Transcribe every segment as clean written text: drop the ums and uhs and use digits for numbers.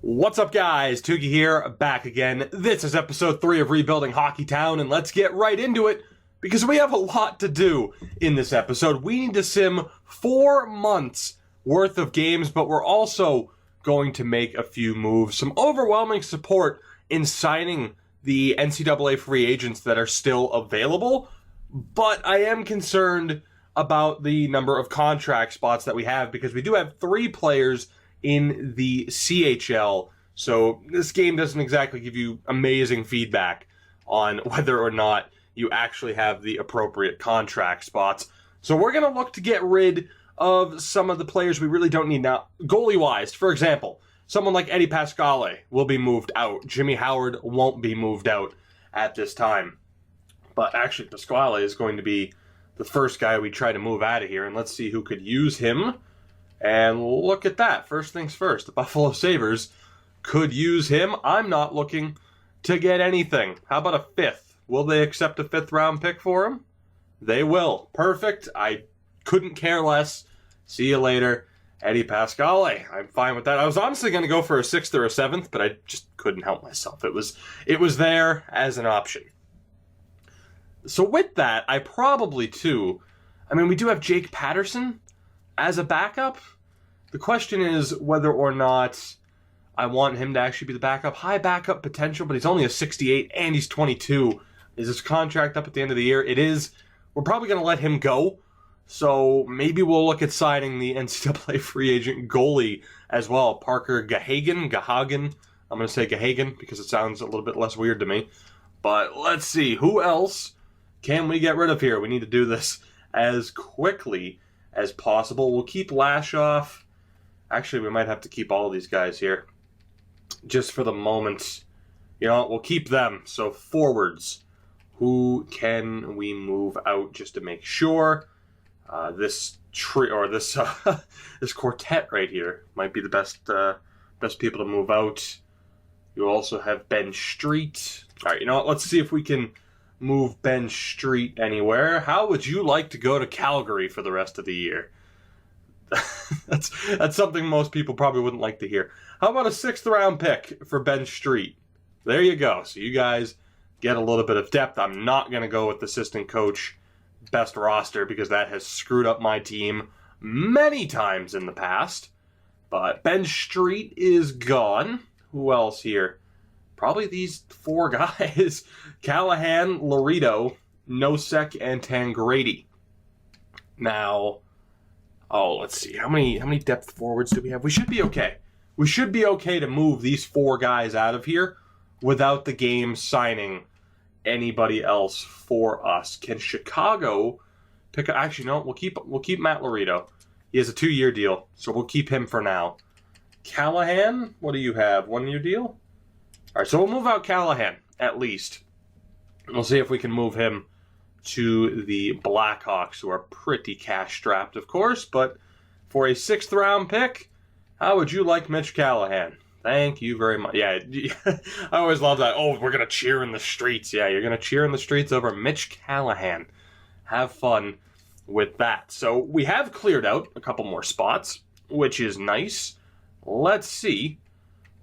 What's up, guys? Tuki here, back again. This is episode 3 of Rebuilding Hockey Town, and let's get right into it because we have a lot to do in this episode. We need to sim 4 months worth of games, but we're also going to make a few moves. Some overwhelming support in signing the NCAA free agents that are still available, but I am concerned about the number of contract spots that we have because we do have 3 players in the CHL, so this game doesn't exactly give you amazing feedback on whether or not you actually have the appropriate contract spots. So we're going to look to get rid of some of the players we really don't need now. Goalie-wise, for example, someone like Eddie Pasquale will be moved out. Jimmy Howard won't be moved out at this time. But actually, Pasquale is going to be the first guy we try to move out of here, and let's see who could use him. And look at that. First things first, the Buffalo Sabres could use him. I'm not looking to get anything. How about a 5th? Will they accept a 5th round pick for him? They will. Perfect. I couldn't care less. See you later, Eddie Pasquale. I'm fine with that. I was honestly going to go for a 6th or a 7th, but I just couldn't help myself. It was there as an option. So with that, I probably too, we do have Jake Patterson as a backup. The question is whether or not I want him to actually be the backup. High backup potential, but he's only a 68 and he's 22. Is his contract up at the end of the year? It is. We're probably going to let him go. So maybe we'll look at signing the NCAA free agent goalie as well. Parker Gahagen. I'm going to say Gahagen because it sounds a little bit less weird to me. But let's see. Who else can we get rid of here? We need to do this as quickly as possible. We'll keep Lashoff. Actually, we might have to keep all of these guys here just for the moment. You know, we'll keep them. So forwards, who can we move out just to make sure? This this quartet right here might be the best people to move out. You also have Ben Street. All right, you know what? Let's see if we can move Ben Street anywhere. How would you like to go to Calgary for the rest of the year? That's something most people probably wouldn't like to hear. How about a 6th round pick for Ben Street? There you go. So you guys get a little bit of depth. I'm not going to go with assistant coach best roster because that has screwed up my team many times in the past. But Ben Street is gone. Who else here? Probably these 4 guys. Callahan, Laredo, Nosek, and Tangradi. Now, let's see. How many depth forwards do we have? We should be okay. We should be okay to move these 4 guys out of here without the game signing anybody else for us. Can Chicago pick up? Actually, no. We'll keep Matt Laredo. He has a 2-year deal, so we'll keep him for now. Callahan, what do you have? 1-year deal? All right, so we'll move out Callahan, at least. We'll see if we can move him to the Blackhawks, who are pretty cash-strapped, of course. But for a 6th round pick, how would you like Mitch Callahan? Thank you very much. Yeah, I always love that. Oh, we're going to cheer in the streets. Yeah, you're going to cheer in the streets over Mitch Callahan. Have fun with that. So we have cleared out a couple more spots, which is nice. Let's see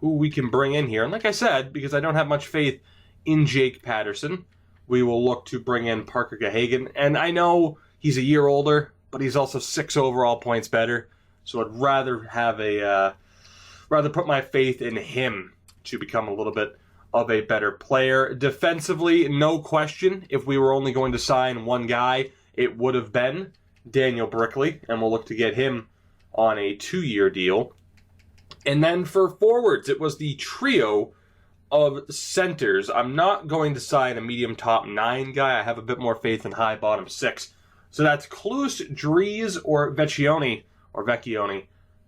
who we can bring in here. And like I said, because I don't have much faith in Jake Patterson, we will look to bring in Parker Gahagen. And I know he's a year older, but he's also 6 overall points better. So I'd rather put my faith in him to become a little bit of a better player. Defensively, no question. If we were only going to sign one guy, it would have been Daniel Brickley. And we'll look to get him on a 2-year deal. And then for forwards, it was the trio of centers. I'm not going to sign a medium top 9 guy. I have a bit more faith in high bottom 6. So that's Klus, Dries, or Vecchione.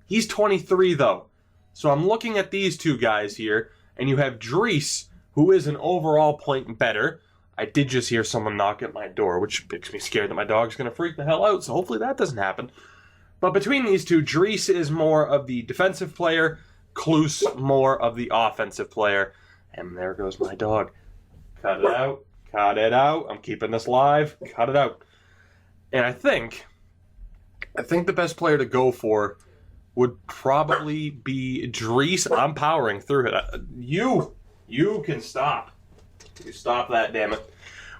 He's 23, though. So I'm looking at these 2 guys here, and you have Dries, who is an overall point better. I did just hear someone knock at my door, which makes me scared that my dog's going to freak the hell out, so hopefully that doesn't happen. But between these 2, Dries is more of the defensive player, Klus more of the offensive player. And there goes my dog. Cut it out. Cut it out. I'm keeping this live. Cut it out. And I think the best player to go for would probably be Dries. I'm powering through it. You can stop. You stop that, damn it.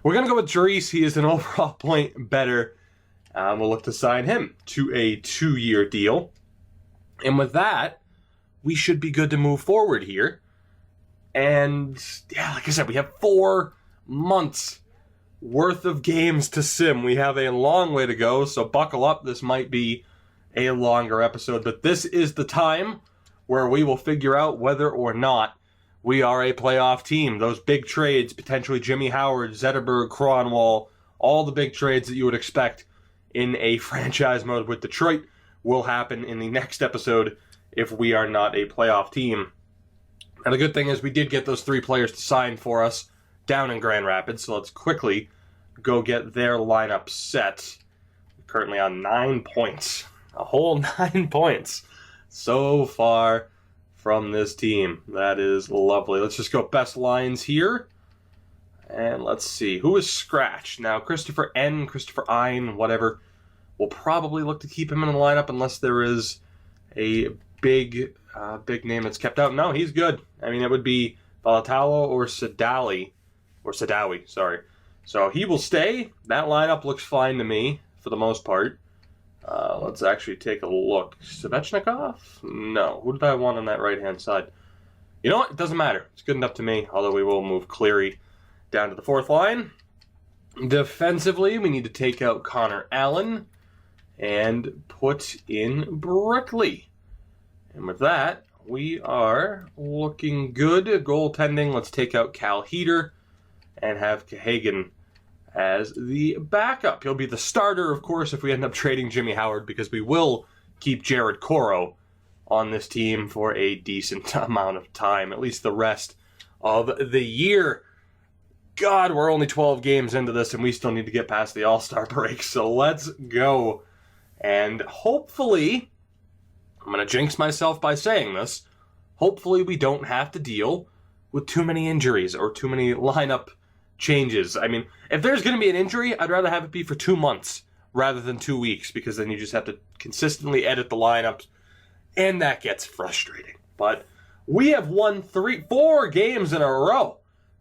We're going to go with Dries. He is an overall point better. We'll look to sign him to a 2-year deal. And with that, we should be good to move forward here. And, yeah, like I said, we have 4 months worth of games to sim. We have a long way to go, so buckle up. This might be a longer episode, but this is the time where we will figure out whether or not we are a playoff team. Those big trades, potentially Jimmy Howard, Zetterberg, Cronwall, all the big trades that you would expect in a franchise mode with Detroit will happen in the next episode if we are not a playoff team. And the good thing is we did get those 3 players to sign for us down in Grand Rapids, so let's quickly go get their lineup set. We're currently on 9 points. A whole 9 points so far from this team. That is lovely. Let's just go best lines here. And let's see. Who is scratched? Now, Christopher N., Christopher Ein, whatever. We'll probably look to keep him in the lineup unless there is a big name that's kept out. No, he's good. I mean, it would be Valatalo or Sadawi, sorry. So he will stay. That lineup looks fine to me for the most part. Let's actually take a look. Svechnikov? No. Who did I want on that right-hand side? You know what? It doesn't matter. It's good enough to me, although we will move Cleary down to the 4th line. Defensively, we need to take out Connor Allen and put in Brickley. And with that, we are looking good. Goaltending, let's take out Cal Heater and have Kahagan as the backup. He'll be the starter, of course, if we end up trading Jimmy Howard, because we will keep Jared Coro on this team for a decent amount of time, at least the rest of the year. God, we're only 12 games into this, and we still need to get past the All-Star break, so let's go. And hopefully, I'm going to jinx myself by saying this, hopefully we don't have to deal with too many injuries or too many lineup changes. I mean, if there's going to be an injury, I'd rather have it be for 2 months rather than 2 weeks, because then you just have to consistently edit the lineups, and that gets frustrating. But we have won 4 games in a row.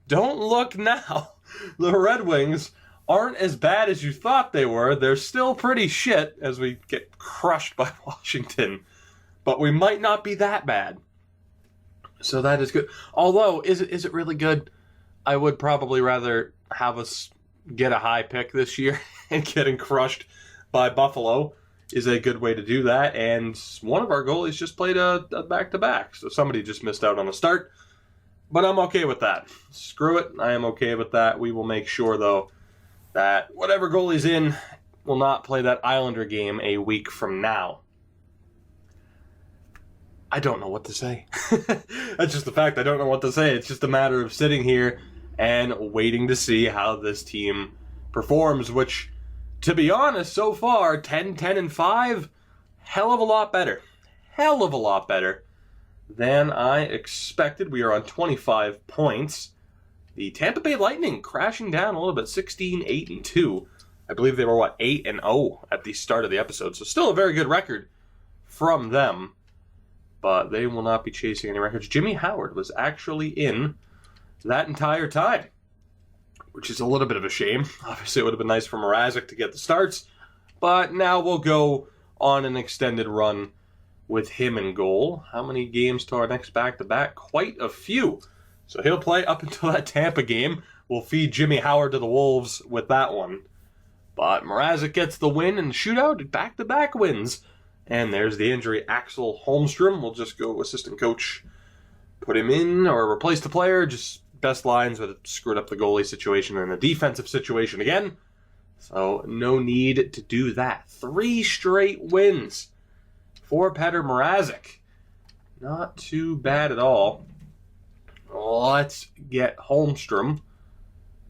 Don't look now. The Red Wings aren't as bad as you thought they were. They're still pretty shit as we get crushed by Washington. But we might not be that bad. So that is good. Although, is it really good? I would probably rather have us get a high pick this year, and getting crushed by Buffalo is a good way to do that. And one of our goalies just played a back-to-back, so somebody just missed out on the start. But I'm okay with that. Screw it. I am okay with that. We will make sure, though, that whatever goalie's in will not play that Islander game a week from now. I don't know what to say. That's just the fact. I don't know what to say. It's just a matter of sitting here and waiting to see how this team performs, which, to be honest, so far, 10-10-5, hell of a lot better. Hell of a lot better than I expected. We are on 25 points. The Tampa Bay Lightning crashing down a little bit, 16-8-2. I believe they were, 8-0 at the start of the episode. So still a very good record from them. But they will not be chasing any records. Jimmy Howard was actually in that entire time, which is a little bit of a shame. Obviously, it would have been nice for Mrazek to get the starts. But now we'll go on an extended run with him in goal. How many games to our next back-to-back? Quite a few. So he'll play up until that Tampa game. We'll feed Jimmy Howard to the Wolves with that one. But Mrazek gets the win and shootout, back-to-back wins. And there's the injury. Axel Holmstrom. We'll just go assistant coach. Put him in or replace the player. Just best lines, but it screwed up the goalie situation and the defensive situation again. So no need to do that. 3 straight wins for Petr Mrazek. Not too bad at all. Let's get Holmstrom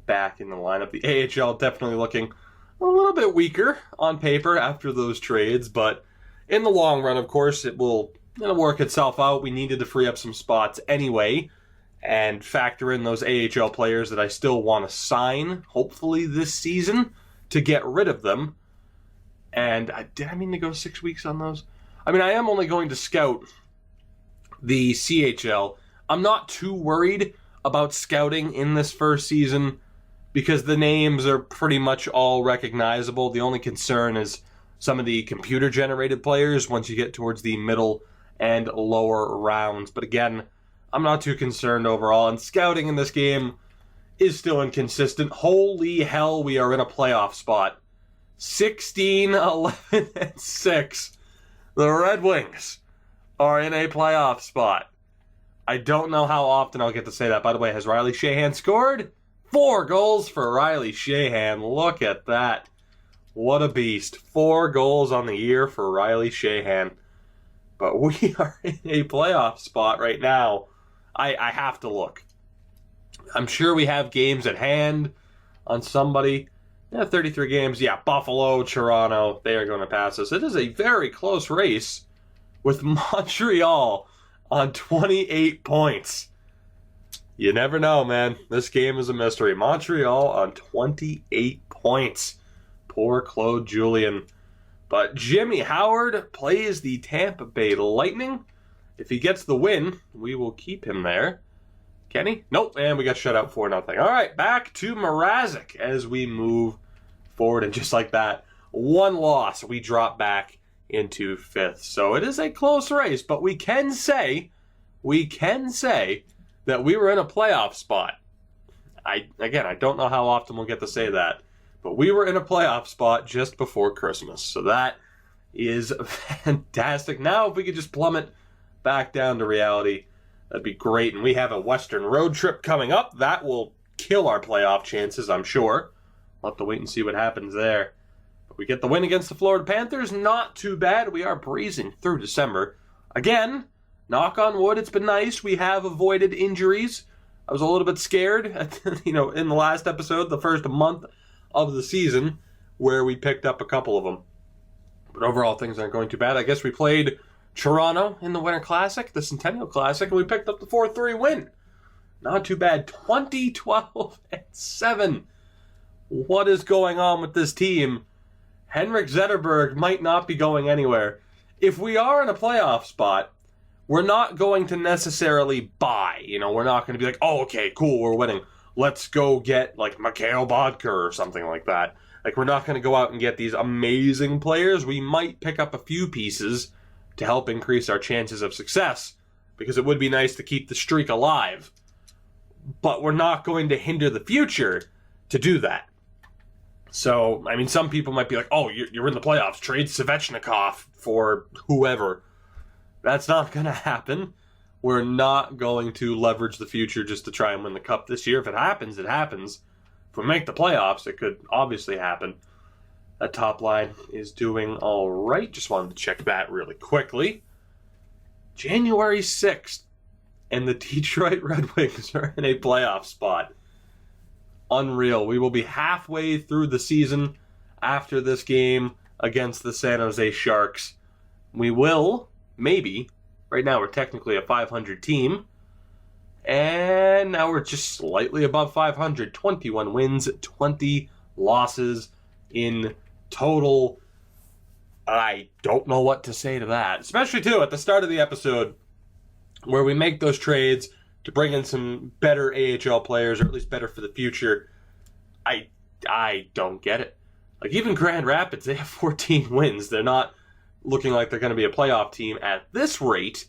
back in the lineup. The AHL definitely looking a little bit weaker on paper after those trades, but in the long run, of course, it'll work itself out. We needed to free up some spots anyway and factor in those AHL players that I still want to sign, hopefully this season, to get rid of them. And did I mean to go 6 weeks on those? I mean, I am only going to scout the CHL. I'm not too worried about scouting in this first season because the names are pretty much all recognizable. The only concern is some of the computer-generated players once you get towards the middle and lower rounds. But again, I'm not too concerned overall. And scouting in this game is still inconsistent. Holy hell, we are in a playoff spot. 16, 11, and 6. The Red Wings are in a playoff spot. I don't know how often I'll get to say that. By the way, has Riley Sheahan scored? 4 goals for Riley Sheahan. Look at that. What a beast. 4 goals on the year for Riley Sheahan. But we are in a playoff spot right now. I have to look. I'm sure we have games at hand on somebody. Yeah, 33 games. Yeah, Buffalo, Toronto, they are going to pass us. It is a very close race with Montreal on 28 points. You never know, man. This game is a mystery. Montreal on 28 points. Poor Claude Julien. But Jimmy Howard plays the Tampa Bay Lightning. If he gets the win, we will keep him there. Can he? Nope, and we got shut out 4-0. All right, back to Mrazek as we move forward. And just like that, 1 loss, we drop back into 5th. So it is a close race, but we can say that we were in a playoff spot. I don't know how often we'll get to say that, but we were in a playoff spot just before Christmas. So that is fantastic. Now if we could just plummet back down to reality, that'd be great. And we have a Western road trip coming up. That will kill our playoff chances, I'm sure. We'll have to wait and see what happens there. But we get the win against the Florida Panthers. Not too bad. We are breezing through December. Again, knock on wood, it's been nice. We have avoided injuries. I was a little bit scared, in the last episode, the first month of the season, where we picked up a couple of them. But overall, things aren't going too bad. I guess we played Toronto in the Winter Classic, the Centennial Classic, and we picked up the 4-3 win. Not too bad. 20-12-7. What is going on with this team? Henrik Zetterberg might not be going anywhere. If we are in a playoff spot, we're not going to necessarily buy. We're not going to be like, oh, okay, cool, we're winning. Let's go get, Mikhail Bodker or something like that. We're not going to go out and get these amazing players. We might pick up a few pieces to help increase our chances of success, because it would be nice to keep the streak alive. But we're not going to hinder the future to do that. So, some people might be like, oh, you're in the playoffs, trade Svechnikov for whoever. That's not going to happen. We're not going to leverage the future just to try and win the cup this year. If it happens, it happens. If we make the playoffs, it could obviously happen. That top line is doing all right. Just wanted to check that really quickly. January 6th, and the Detroit Red Wings are in a playoff spot. Unreal. We will be halfway through the season after this game against the San Jose Sharks. We will, maybe, right now we're technically a 500 team, and now we're just slightly above 500. 21 wins, 20 losses in total. I don't know what to say to that. Especially, too, at the start of the episode, where we make those trades to bring in some better AHL players, or at least better for the future. I don't get it. Even Grand Rapids, they have 14 wins. They're not looking like they're going to be a playoff team at this rate,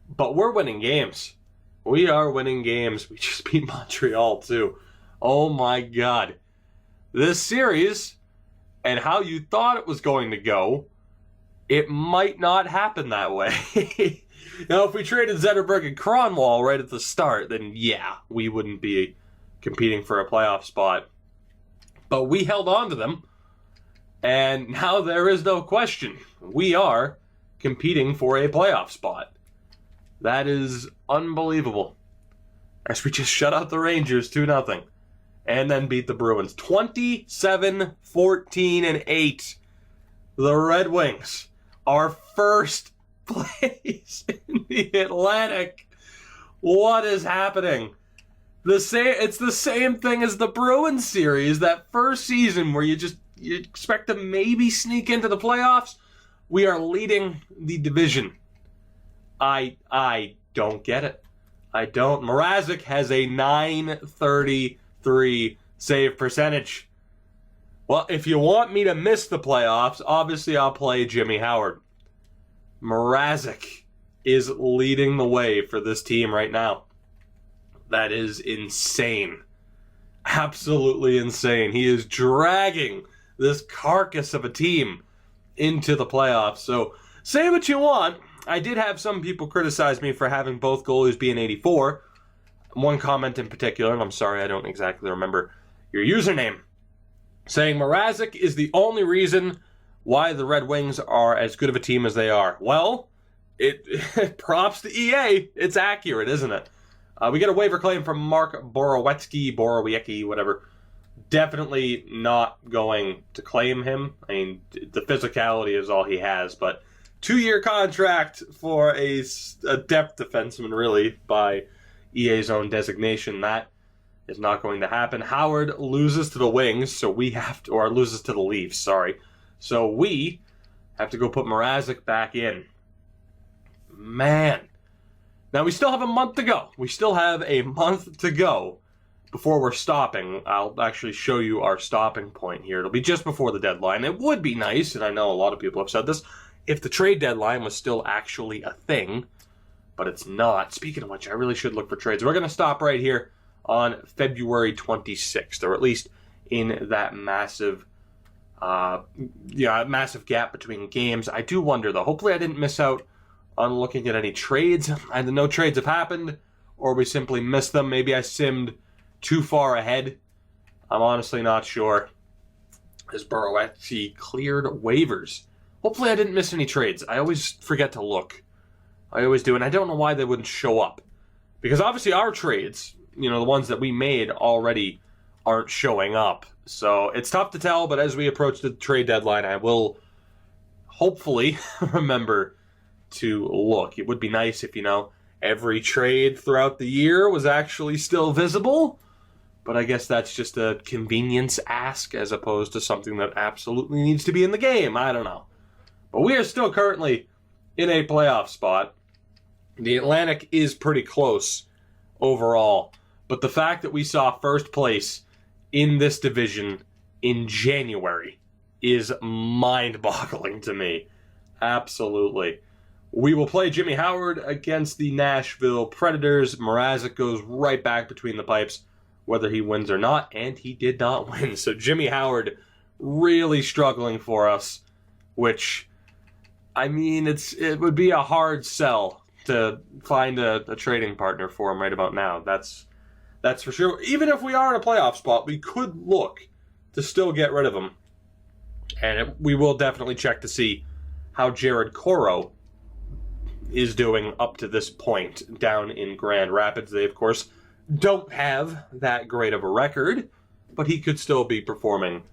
but we're winning games. We are winning games. We just beat Montreal, too. Oh, my God. This series, and how you thought it was going to go, it might not happen that way. If we traded Zetterberg and Kronwall right at the start, then yeah, we wouldn't be competing for a playoff spot. But we held on to them, and now there is no question. We are competing for a playoff spot. That is unbelievable. As we just shut out the Rangers 2-0, and then beat the Bruins 27-14-8. The Red Wings are first place in the Atlantic. What is happening? It's the same thing as the Bruins series, that first season where you expect to maybe sneak into the playoffs. We are leading the division. I don't get it. I don't. Mrazek has a .933 save percentage. Well, if you want me to miss the playoffs, obviously I'll play Jimmy Howard. Mrazek is leading the way for this team right now. That is insane. Absolutely insane. He is dragging this carcass of a team into the playoffs. So, say what you want. I did have some people criticize me for having both goalies be an 84. One comment in particular, and I'm sorry I don't exactly remember your username, saying Mrazek is the only reason why the Red Wings are as good of a team as they are. Well, it props to EA. It's accurate, isn't it? We get a waiver claim from Mark Borowiecki, whatever. Definitely not going to claim him. I mean, the physicality is all he has, but 2-year contract for a depth defenseman, really, by EA's own designation. That is not going to happen. Howard loses to the Wings, so we have to, or loses to the Leafs, sorry. So we have to go put Mrazek back in. Man. Now, we still have a month to go. We still have a month to go before we're stopping. I'll actually show you our stopping point here. It'll be just before the deadline. It would be nice, and I know a lot of people have said this, if the trade deadline was still actually a thing, but it's not. Speaking of which, I really should look for trades. We're going to stop right here on February 26th, or at least in that massive gap between games. I do wonder, though. Hopefully I didn't miss out on looking at any trades. Either no trades have happened, or we simply missed them. Maybe I simmed too far ahead. I'm honestly not sure. As Borowiecki cleared waivers. Hopefully I didn't miss any trades. I always forget to look. I always do, and I don't know why they wouldn't show up. Because obviously our trades, the ones that we made already aren't showing up. So it's tough to tell, but as we approach the trade deadline, I will hopefully remember to look. It would be nice if, every trade throughout the year was actually still visible. But I guess that's just a convenience ask as opposed to something that absolutely needs to be in the game. I don't know. But we are still currently in a playoff spot. The Atlantic is pretty close overall. But the fact that we saw first place in this division in January is mind-boggling to me. Absolutely. We will play Jimmy Howard against the Nashville Predators. Mrazek goes right back between the pipes, whether he wins or not, and he did not win. So Jimmy Howard really struggling for us, which, I mean, it would be a hard sell to find a trading partner for him right about now. That's for sure. Even if we are in a playoff spot, we could look to still get rid of him. And we will definitely check to see how Jared Coro is doing up to this point down in Grand Rapids. They, of course, don't have that great of a record, but he could still be performing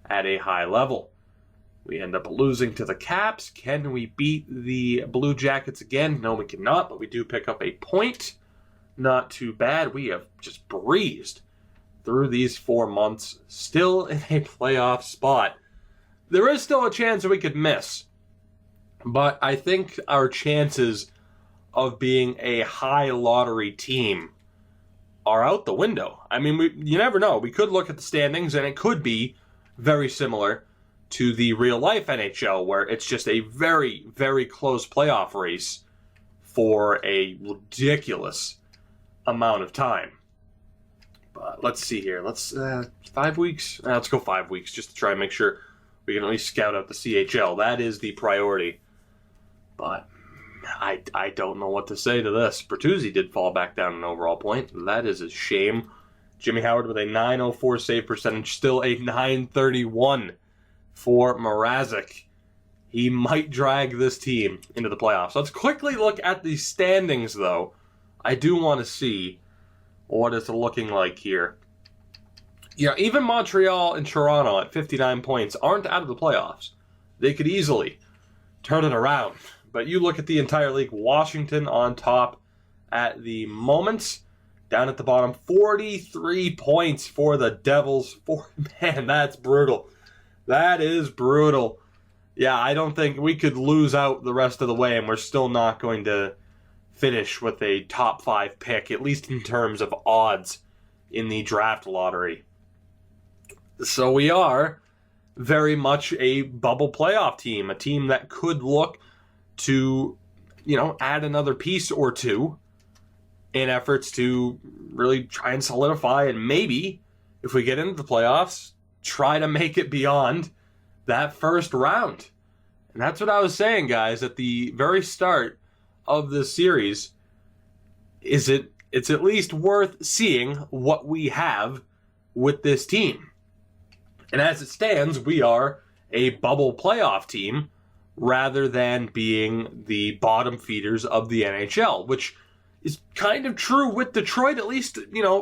at a high level. We end up losing to the Caps. Can we beat the Blue Jackets again? No, we cannot, but we do pick up a point. Not too bad. We have just breezed through these 4 months, still in a playoff spot. There is still a chance that we could miss, but I think our chances of being a high lottery team are out the window. I mean, you never know. We could look at the standings, and it could be very similar to the real-life NHL, where it's just a very, very close playoff race for a ridiculous amount of time. But let's see here. Let's 5 weeks? Let's go 5 weeks just to try and make sure we can at least scout out the CHL. That is the priority. But I don't know what to say to this. Bertuzzi did fall back down an overall point. That is a shame. Jimmy Howard with a .904 save percentage, still a .931 for Mrazek. He might drag this team into the playoffs. Let's quickly look at the standings, though. I do want to see what it's looking like here. Yeah, even Montreal and Toronto at 59 points aren't out of the playoffs. They could easily turn it around. But you look at the entire league, Washington on top at the moment. Down at the bottom, 43 points for the Devils. Man, that's brutal. That is brutal. Yeah, I don't think we could lose out the rest of the way, and we're still not going to finish with a top 5 pick, at least in terms of odds in the draft lottery. So we are very much a bubble playoff team, a team that could look to, add another piece or two in efforts to really try and solidify, and maybe, if we get into the playoffs, try to make it beyond that first round. And that's what I was saying, guys, at the very start of this series. It's at least worth seeing what we have with this team. And as it stands, we are a bubble playoff team rather than being the bottom feeders of the NHL, which is kind of true with Detroit, at least,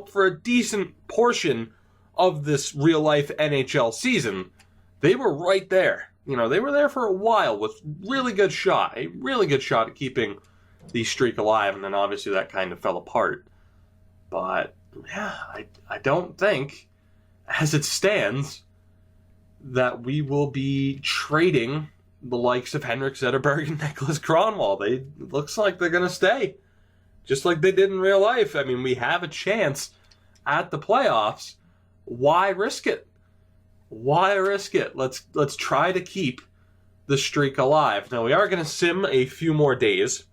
for a decent portion of this real-life NHL season. They were right there. They were there for a while with a really good shot at keeping the streak alive, and then obviously that kind of fell apart. But, yeah, I don't think, as it stands, that we will be trading the likes of Henrik Zetterberg and Nicholas Kronwall. It looks like they're going to stay, just like they did in real life. I mean, we have a chance at the playoffs. Why risk it? Why risk it? Let's try to keep the streak alive. Now, we are going to sim a few more days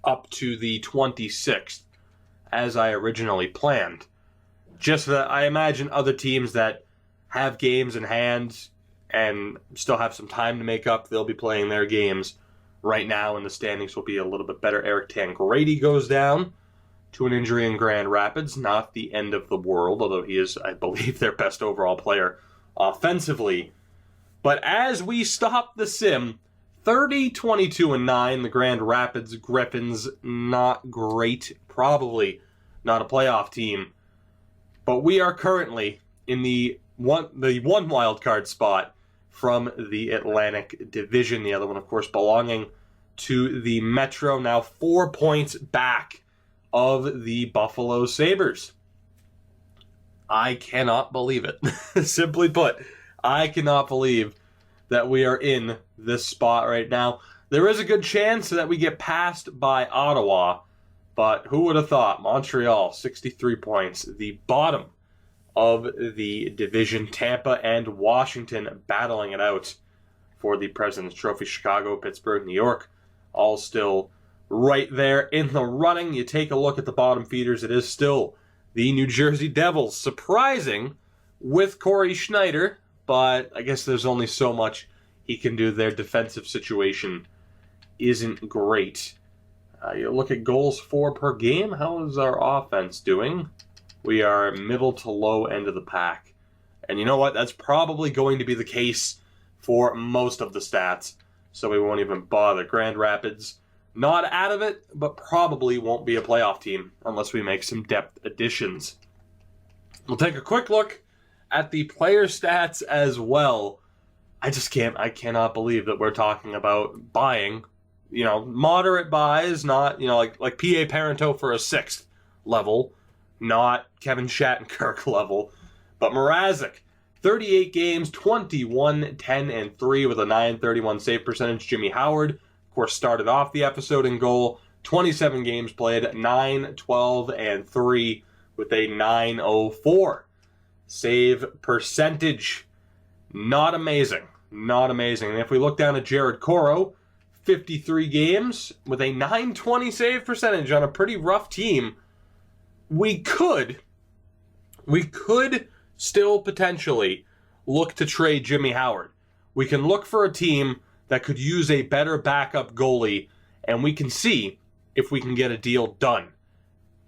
up to the 26th, as I originally planned. Just that I imagine other teams that have games in hand and still have some time to make up, they'll be playing their games right now, and the standings will be a little bit better. Eric Tangradi goes down to an injury in Grand Rapids. Not the end of the world, although he is, I believe, their best overall player offensively. But as we stop the sim, 30-22-9, the Grand Rapids Griffins, not great. Probably not a playoff team. But we are currently in the one wild card spot from the Atlantic Division. The other one, of course, belonging to the Metro. Now 4 points back of the Buffalo Sabres. I cannot believe it. Simply put, I cannot believe that we are in this spot right now. There is a good chance that we get passed by Ottawa, but who would have thought? Montreal, 63 points, the bottom of the division. Tampa and Washington battling it out for the President's Trophy. Chicago, Pittsburgh, New York, all still right there in the running. You take a look at the bottom feeders, it is still the New Jersey Devils. Surprising with Corey Schneider, but I guess there's only so much he can do. Their defensive situation isn't great. You look at goals for per game. How is our offense doing? We are middle to low end of the pack. And you know what? That's probably going to be the case for most of the stats, so we won't even bother. Grand Rapids, not out of it, but probably won't be a playoff team unless we make some depth additions. We'll take a quick look at the player stats as well. I cannot believe that we're talking about buying, moderate buys, not, like P.A. Parento for a 6th level, not Kevin Shattenkirk level, but Mrazek, 38 games, 21, 10, and 3 with a .931 save percentage. Jimmy Howard, of course, started off the episode in goal, 27 games played, 9, 12, and 3 with a .904 save percentage. Not amazing. Not amazing. And if we look down at Jared Coro, 53 games with a .920 save percentage on a pretty rough team, we could still potentially look to trade Jimmy Howard. We can look for a team that could use a better backup goalie, and we can see if we can get a deal done.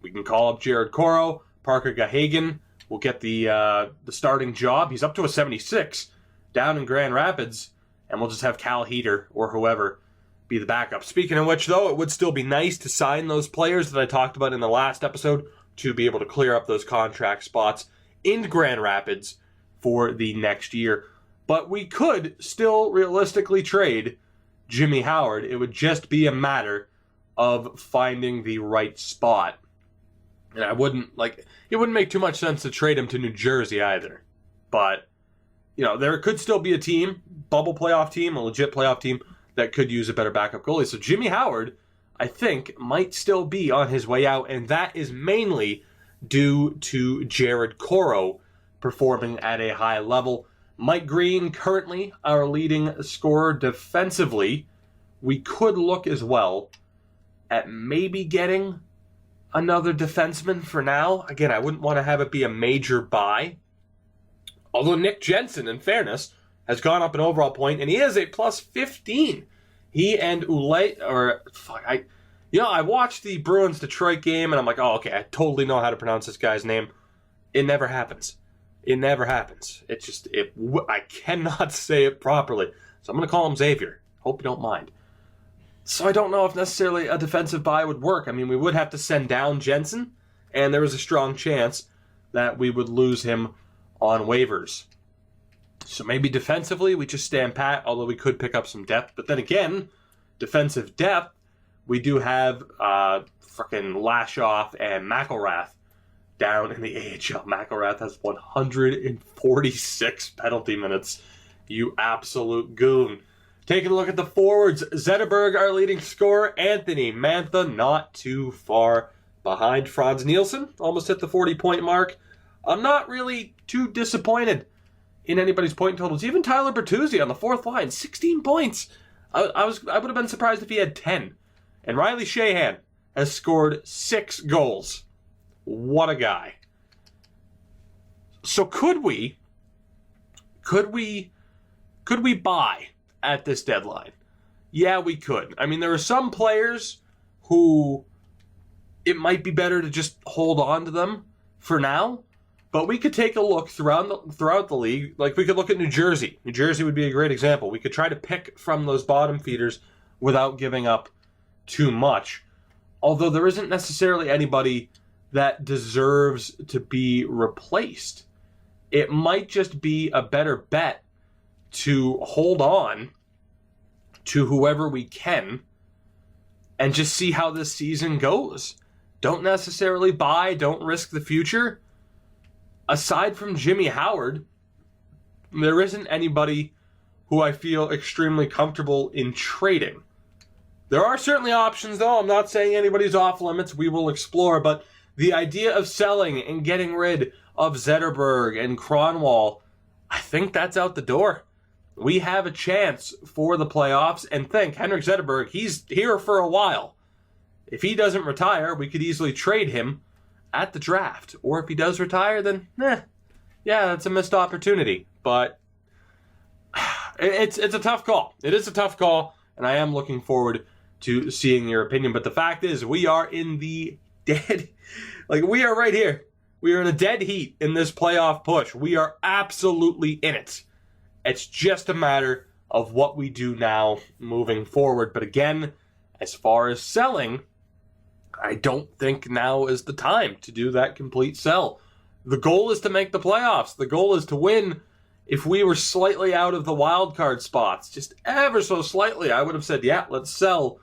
We can call up Jared Coro. Parker Gahagen will get the starting job. He's up to a 76 down in Grand Rapids, and we'll just have Cal Heater or whoever be the backup. Speaking of which, though, it would still be nice to sign those players that I talked about in the last episode to be able to clear up those contract spots in Grand Rapids for the next year. But we could still realistically trade Jimmy Howard. It would just be a matter of finding the right spot. And it wouldn't make too much sense to trade him to New Jersey either. But, there could still be a team, bubble playoff team, a legit playoff team, that could use a better backup goalie. So Jimmy Howard, I think, might still be on his way out, and that is mainly due to Jared Coro performing at a high level. Mike Green, currently our leading scorer defensively. We could look as well at maybe getting another defenseman for now. Again, I wouldn't want to have it be a major buy. Although Nick Jensen, in fairness, has gone up an overall point, and he is a plus 15. He and I watched the Bruins-Detroit game, and I'm like, oh, okay, I totally know how to pronounce this guy's name. It never happens. It never happens. I cannot say it properly. So I'm going to call him Xavier. Hope you don't mind. So I don't know if necessarily a defensive buy would work. I mean, we would have to send down Jensen, and there was a strong chance that we would lose him on waivers. So maybe defensively we just stand pat, although we could pick up some depth. But then again, defensive depth, we do have frickin' Lashoff and McElrath down in the AHL. McElrath has 146 penalty minutes. You absolute goon. Taking a look at the forwards, Zetterberg, our leading scorer. Anthony Mantha, not too far behind. Franz Nielsen almost hit the 40-point mark. I'm not really too disappointed in anybody's point totals. Even Tyler Bertuzzi on the fourth line, 16 points. I would have been surprised if he had 10. And Riley Sheahan has scored 6 goals. What a guy. So could we buy at this deadline? Yeah, we could. I mean, there are some players who it might be better to just hold on to them for now. But we could take a look throughout the league. Like, we could look at New Jersey. New Jersey would be a great example. We could try to pick from those bottom feeders without giving up too much. Although there isn't necessarily anybody that deserves to be replaced. It might just be a better bet to hold on to whoever we can and just see how this season goes. Don't necessarily buy, don't risk the future. Aside from Jimmy Howard, there isn't anybody who I feel extremely comfortable in trading. There are certainly options, though. I'm not saying anybody's off limits. We will explore. But the idea of selling and getting rid of Zetterberg and Kronwall, I think that's out the door. We have a chance for the playoffs. And think, Henrik Zetterberg, he's here for a while. If he doesn't retire, we could easily trade him at the draft. Or if he does retire, then, yeah, that's a missed opportunity. But it's a tough call. It is a tough call, and I am looking forward to seeing your opinion. But the fact is, we are in the dead, we are right here. We are in a dead heat in this playoff push. We are absolutely in it. It's just a matter of what we do now moving forward. But again, as far as selling, I don't think now is the time to do that complete sell. The goal is to make the playoffs. The goal is to win. If we were slightly out of the wild card spots, just ever so slightly, I would have said, yeah, let's sell.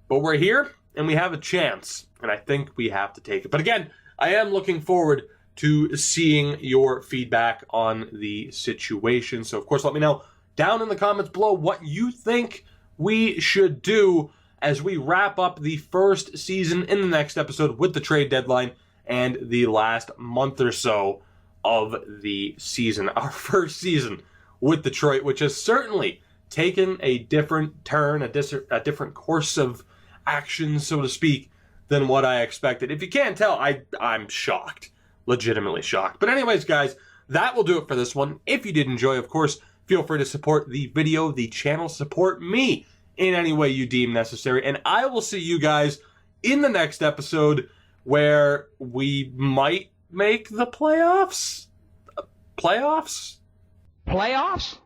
But we're here, and we have a chance, and I think we have to take it. But again, I am looking forward to seeing your feedback on the situation. So, of course, let me know down in the comments below what you think we should do as we wrap up the first season in the next episode with the trade deadline and the last month or so of the season. Our first season with Detroit, which has certainly taken a different turn, a different course of action, so to speak, than what I expected. If you can't tell, I'm shocked. Legitimately shocked. But anyways, guys, that will do it for this one. If you did enjoy, of course, feel free to support the video, the channel, support me in any way you deem necessary. And I will see you guys in the next episode where we might make the playoffs. Playoffs? Playoffs?